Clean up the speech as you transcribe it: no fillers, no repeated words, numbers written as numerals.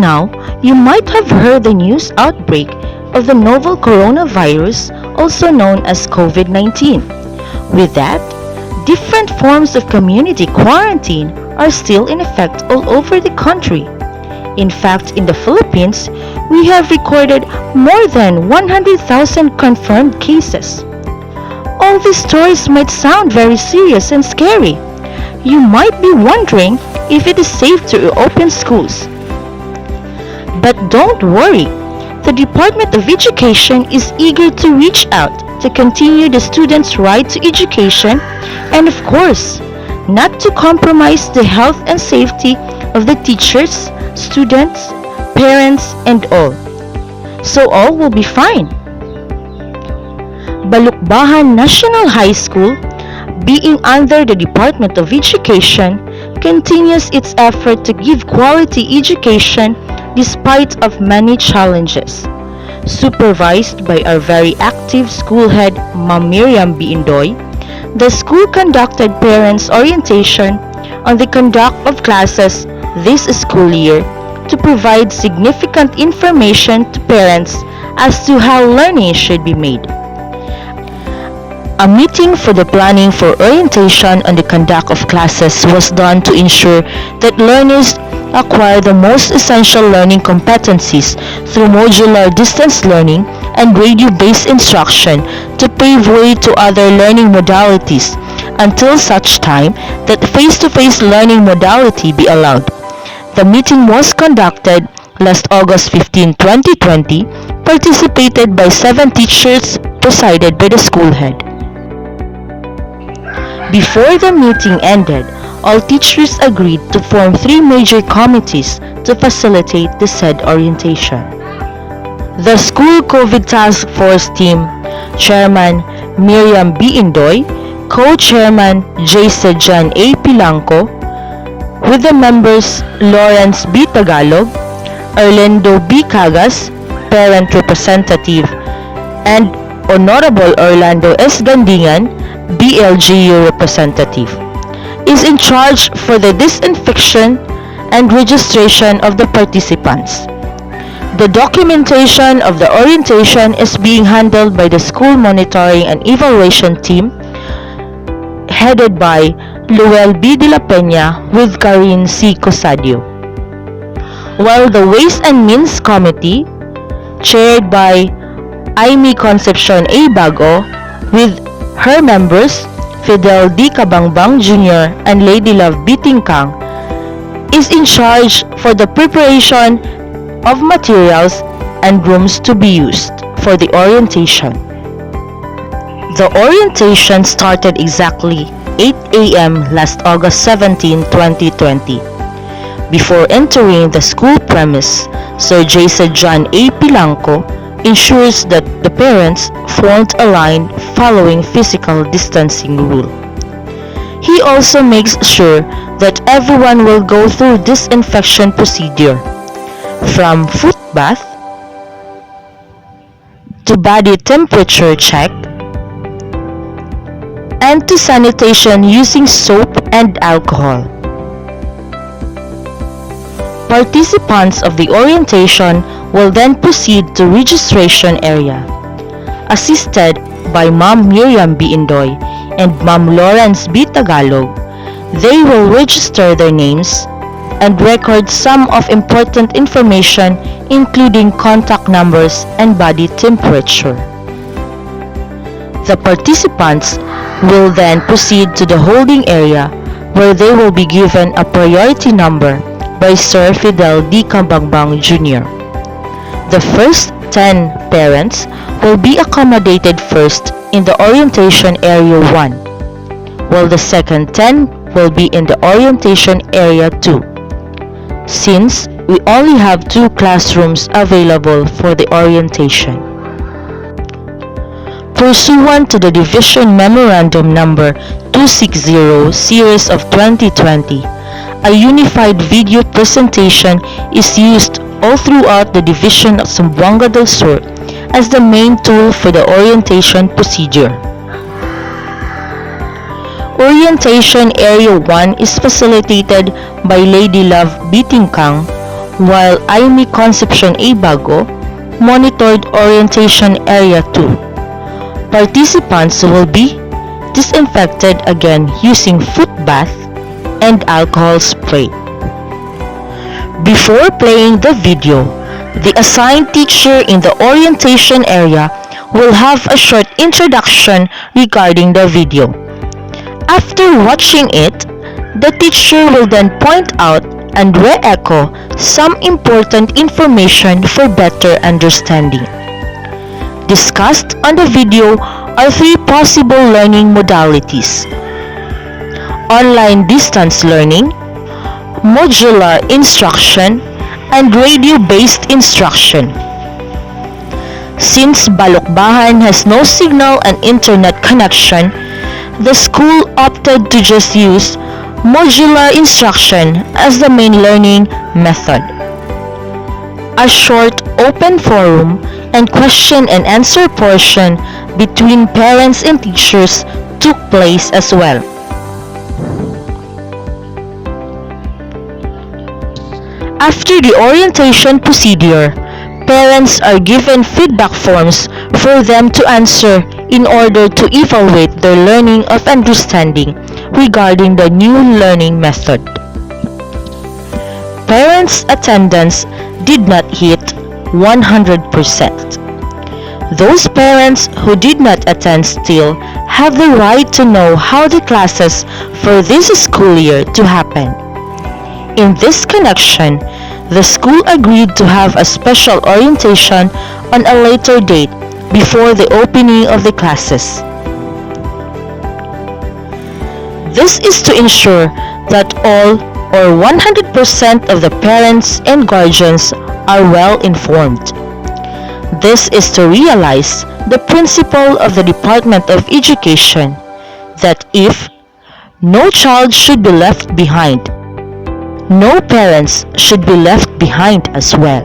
now, you might have heard the news outbreak of the novel coronavirus, also known as COVID-19. With that, different forms of community quarantine are still in effect all over the country. In fact, in the Philippines, we have recorded more than 100,000 confirmed cases. All these stories might sound very serious and scary. You might be wondering if it is safe to reopen schools. But don't worry, the Department of Education is eager to reach out to continue the students' right to education and, of course, not to compromise the health and safety of the teachers, students, parents, and all. So all will be fine. Balukbahan National High School, being under the Department of Education, continues its effort to give quality education despite of many challenges. Supervised by our very active school head, Ma'am Miriam B. Indoy, the school conducted parents' orientation on the conduct of classes this school year to provide significant information to parents as to how learning should be made. A meeting for the planning for orientation on the conduct of classes was done to ensure that learners acquire the most essential learning competencies through modular distance learning and radio-based instruction to pave way to other learning modalities until such time that face-to-face learning modality be allowed. The meeting was conducted last August 15, 2020, participated by 7 teachers, presided by the school head. Before the meeting ended, all teachers agreed to form 3 major committees to facilitate the said orientation. The School COVID Task Force Team, Chairman Miriam B. Indoy, Co-Chairman J.C. John A. Pilanco, with the members Lawrence B. Tagalog, Orlando B. Cagas, Parent Representative, and Honorable Orlando S. Gandingan, BLGU Representative, is in charge for the disinfection and registration of the participants. The documentation of the orientation is being handled by the School Monitoring and Evaluation Team, headed by Lowell B. de la Peña with Karin C. Cosadio, while the Ways and Means Committee, chaired by Imee Concepcion A. Bago, with her members, Fidel D. Cabangbang Jr. and Lady Love B. Tingkang, is in charge for the preparation of materials and rooms to be used for the orientation. The orientation started exactly 8 a.m. last August 17, 2020. Before entering the school premise, Sir J.C. John A. Pilanco ensures that the parents formed a line following physical distancing rule. He also makes sure that everyone will go through disinfection procedure, from foot bath to body temperature check and to sanitation using soap and alcohol. Participants of the orientation will then proceed to registration area. Assisted by Ma'am Miriam B. Indoy and Ma'am Lawrence B. Tagalog, they will register their names and record some of important information including contact numbers and body temperature. The participants will then proceed to the holding area where they will be given a priority number by Sir Fidel D. Cabangbang Jr. The first 10 parents will be accommodated first in the orientation area 1, while the second 10 will be in the orientation area 2. Since we only have 2 classrooms available for the orientation. Pursuant to the Division Memorandum Number 260 Series of 2020, a unified video presentation is used all throughout the Division of Zamboanga del Sur as the main tool for the orientation procedure. Orientation Area 1 is facilitated by Lady Love B. Tingkang, while Imee Concepcion A. Bago monitored Orientation Area 2. Participants will be disinfected again using foot bath and alcohol spray. Before playing the video, the assigned teacher in the orientation area will have a short introduction regarding the video. After watching it, the teacher will then point out and re-echo some important information for better understanding. Discussed on the video are three possible learning modalities: online distance learning, modular instruction, and radio-based instruction. Since Balukbahan has no signal and internet connection, the school opted to just use modular instruction as the main learning method. A short open forum and question and answer portion between parents and teachers took place as well. After the orientation procedure, parents are given feedback forms for them to answer in order to evaluate their learning of understanding regarding the new learning method. Parents' attendance did not hit 100%. Those parents who did not attend still have the right to know how the classes for this school year to happen. In this connection, the school agreed to have a special orientation on a later date before the opening of the classes. This is to ensure that all or 100% of the parents and guardians are well informed. This is to realize the principle of the Department of Education that if no child should be left behind, no parents should be left behind as well.